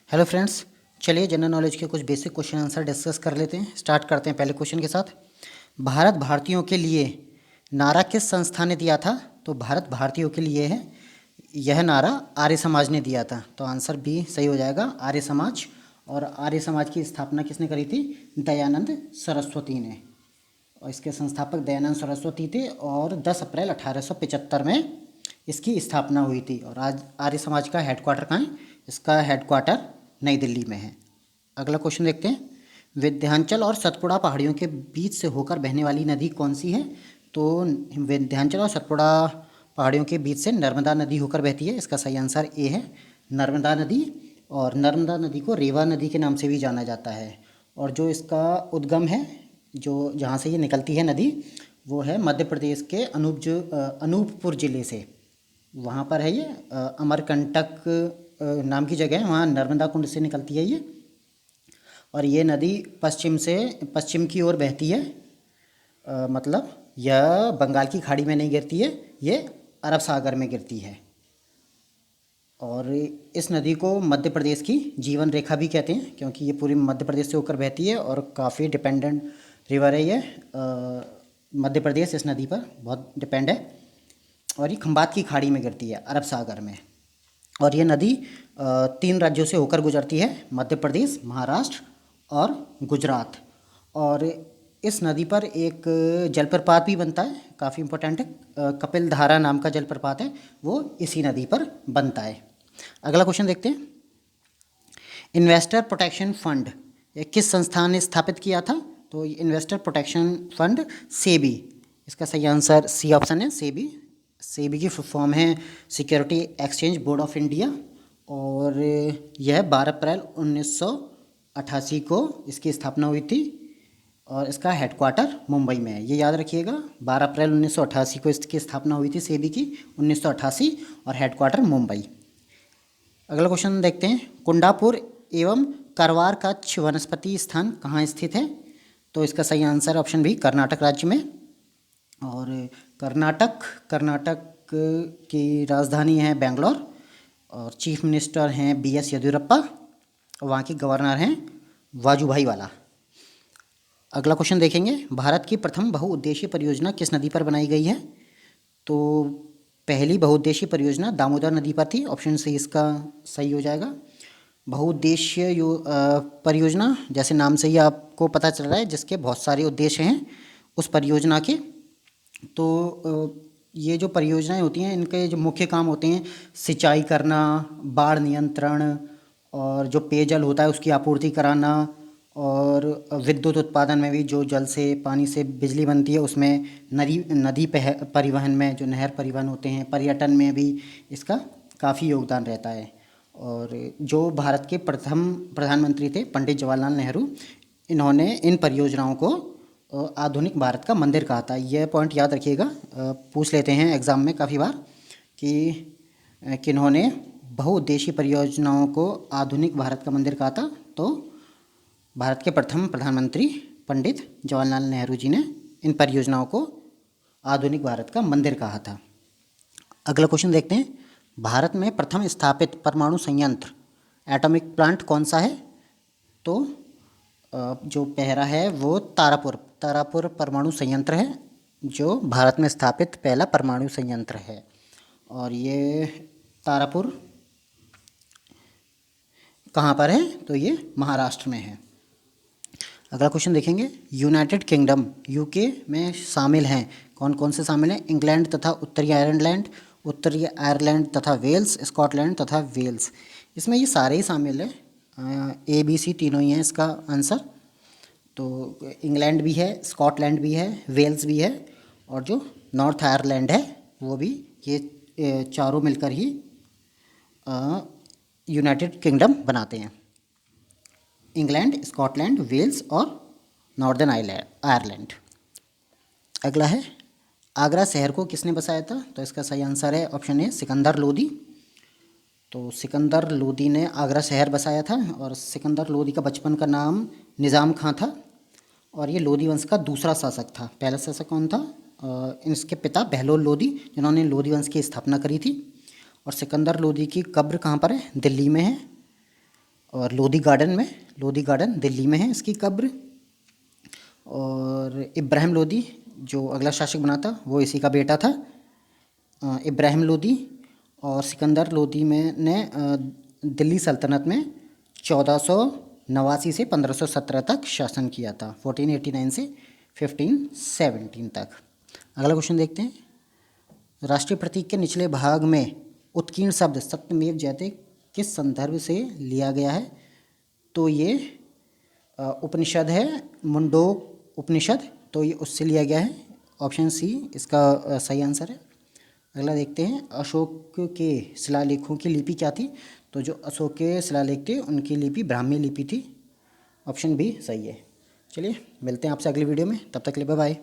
Hello friends, चलिए general knowledge के कुछ बेसिक क्वेश्चन आंसर डिस्कस कर लेते हैं। स्टार्ट करते हैं पहले क्वेश्चन के साथ। भारत भारतीयों के लिए नारा किस संस्था ने दिया था? तो भारत भारतीयों के लिए है, यह नारा आर्य समाज ने दिया था। तो आंसर बी सही हो जाएगा, आर्य समाज। और आर्य समाज की स्थापना किसने करी थी? दयानंद सरस्वती ने। और इसके संस्थापक दयानंद सरस्वती थे और 10 अप्रैल 1875 में इसकी स्थापना हुई थी। और आज आर्य समाज का हेडक्वार्टर कहाँ है? इसका हेडक्वार्टर नई दिल्ली में है। अगला क्वेश्चन देखते हैं। विंध्याचल और सतपुड़ा पहाड़ियों के बीच से होकर बहने वाली नदी कौन सी है? तो विंध्याचल और सतपुड़ा पहाड़ियों के बीच से नर्मदा नदी होकर बहती है। इसका सही आंसर ए है, नर्मदा नदी। और नर्मदा नदी को रेवा नदी के नाम से भी जाना जाता है। और जो इसका उद्गम है, जो जहाँ से ये निकलती है नदी, वो है मध्य प्रदेश के अनूपपुर ज़िले से। वहाँ पर है ये अमरकंटक नाम की जगह है, वहाँ नर्मदा कुंड से निकलती है ये। और ये नदी पश्चिम की ओर बहती है। मतलब यह बंगाल की खाड़ी में नहीं गिरती है, ये अरब सागर में गिरती है। और इस नदी को मध्य प्रदेश की जीवन रेखा भी कहते हैं, क्योंकि ये पूरी मध्य प्रदेश से होकर बहती है और काफ़ी डिपेंडेंट रिवर है ये। मध्य प्रदेश इस नदी पर बहुत डिपेंड है। और ये खंबात की खाड़ी में गिरती है, अरब सागर में। और ये नदी 3 राज्यों से होकर गुजरती है, मध्य प्रदेश, महाराष्ट्र और गुजरात। और इस नदी पर एक जलप्रपात भी बनता है, काफ़ी इम्पोर्टेंट है। कपिल धारा नाम का जलप्रपात है, वो इसी नदी पर बनता है। अगला क्वेश्चन देखते हैं। इन्वेस्टर प्रोटेक्शन फंड ये किस संस्थान ने स्थापित किया था? तो इन्वेस्टर प्रोटेक्शन फंड सेबी। इसका सही आंसर सी ऑप्शन है, सेबी। सेबी की फुल फॉर्म है security exchange board of India. और यह 12 अप्रैल 1988 को इसकी स्थापना हुई थी। और इसका हेडक्वार्टर मुंबई में है, ये याद रखिएगा। 12 अप्रैल 1988 को इसकी स्थापना हुई थी सेबी की, 1988। और हेडक्वार्टर मुंबई। अगला क्वेश्चन देखते हैं। कुंडापुर एवं करवार कच्छ वनस्पति स्थान कहाँ स्थित है? तो इसका सही आंसर ऑप्शन बी, कर्नाटक राज्य में। और कर्नाटक की राजधानी है बेंगलोर। और चीफ मिनिस्टर हैं BS येदियुरप्पा। वहाँ के गवर्नर हैं वाजुभाई वाला। अगला क्वेश्चन देखेंगे। भारत की प्रथम बहुउद्देशीय परियोजना किस नदी पर बनाई गई है? तो पहली बहुउद्देशीय परियोजना दामोदर नदी पर थी। ऑप्शन सी इसका सही हो जाएगा। बहुउद्देशीय परियोजना, जैसे नाम से ही आपको पता चल रहा है, जिसके बहुत सारे उद्देश्य हैं उस परियोजना के। तो ये जो परियोजनाएं होती हैं, इनके जो मुख्य काम होते हैं, सिंचाई करना, बाढ़ नियंत्रण, और जो पेयजल होता है उसकी आपूर्ति कराना, और विद्युत उत्पादन में भी, जो जल से पानी से बिजली बनती है उसमें, नदी परिवहन में, जो नहर परिवहन होते हैं, पर्यटन में भी इसका काफ़ी योगदान रहता है। और जो भारत के प्रथम प्रधानमंत्री थे पंडित जवाहरलाल नेहरू, इन्होंने इन परियोजनाओं को आधुनिक भारत का मंदिर कहा था। यह पॉइंट याद रखिएगा, पूछ लेते हैं एग्ज़ाम में काफ़ी बार कि किन्होंने बहुउद्देशीय परियोजनाओं को आधुनिक भारत का मंदिर कहा था। तो भारत के प्रथम प्रधानमंत्री पंडित जवाहरलाल नेहरू जी ने इन परियोजनाओं को आधुनिक भारत का मंदिर कहा था। अगला क्वेश्चन देखते हैं। भारत में प्रथम स्थापित परमाणु संयंत्र एटॉमिक प्लांट कौन सा है? तो जो पहला है वो तारापुर परमाणु संयंत्र है, जो भारत में स्थापित पहला परमाणु संयंत्र है। और ये तारापुर कहाँ पर है? तो ये महाराष्ट्र में है। अगला क्वेश्चन देखेंगे। यूनाइटेड किंगडम UK में शामिल हैं, कौन कौन से शामिल हैं? इंग्लैंड तथा उत्तरी आयरलैंड तथा वेल्स, स्कॉटलैंड तथा वेल्स। इसमें ये सारे ही शामिल हैं। ABC तीनों ही हैं इसका आंसर। तो इंग्लैंड भी है, स्कॉटलैंड भी है, वेल्स भी है, और जो नॉर्थ आयरलैंड है वो भी। ये चारों मिलकर ही यूनाइटेड किंगडम बनाते हैं। इंग्लैंड, स्कॉटलैंड, वेल्स और नॉर्दर्न आयरलैंड। अगला है, आगरा शहर को किसने बसाया था? तो इसका सही आंसर है ऑप्शन ए, सिकंदर लोदी। तो सिकंदर लोदी ने आगरा शहर बसाया था। और सिकंदर लोदी का बचपन का नाम निज़ाम खां था। और ये लोदी वंश का दूसरा शासक था। पहला शासक कौन था? इसके पिता बहलोल लोदी, जिन्होंने लोदी वंश की स्थापना करी थी। और सिकंदर लोदी की कब्र कहाँ पर है? दिल्ली में है। और लोधी गार्डन में, लोधी गार्डन दिल्ली में है इसकी कब्र। और इब्राहिम लोधी जो अगला शासक बना था वो इसी का बेटा था, इब्राहिम लोधी। और सिकंदर लोधी में ने दिल्ली सल्तनत में 1489 से 1517 तक शासन किया था, 1489 से 1517 तक। अगला क्वेश्चन देखते हैं। राष्ट्रीय प्रतीक के निचले भाग में उत्कीर्ण शब्द सत्यमेव जयते किस संदर्भ से लिया गया है? तो ये उपनिषद है, मुंडोक उपनिषद, तो ये उससे लिया गया है। ऑप्शन सी इसका सही आंसर है। अगला देखते हैं, अशोक के शिलालेखों की लिपि क्या थी? तो जो अशोक के शिलालेख थे उनकी लिपि ब्राह्मी लिपि थी। ऑप्शन बी सही है। चलिए मिलते हैं आपसे अगली वीडियो में, तब तक के लिए बाय बाय।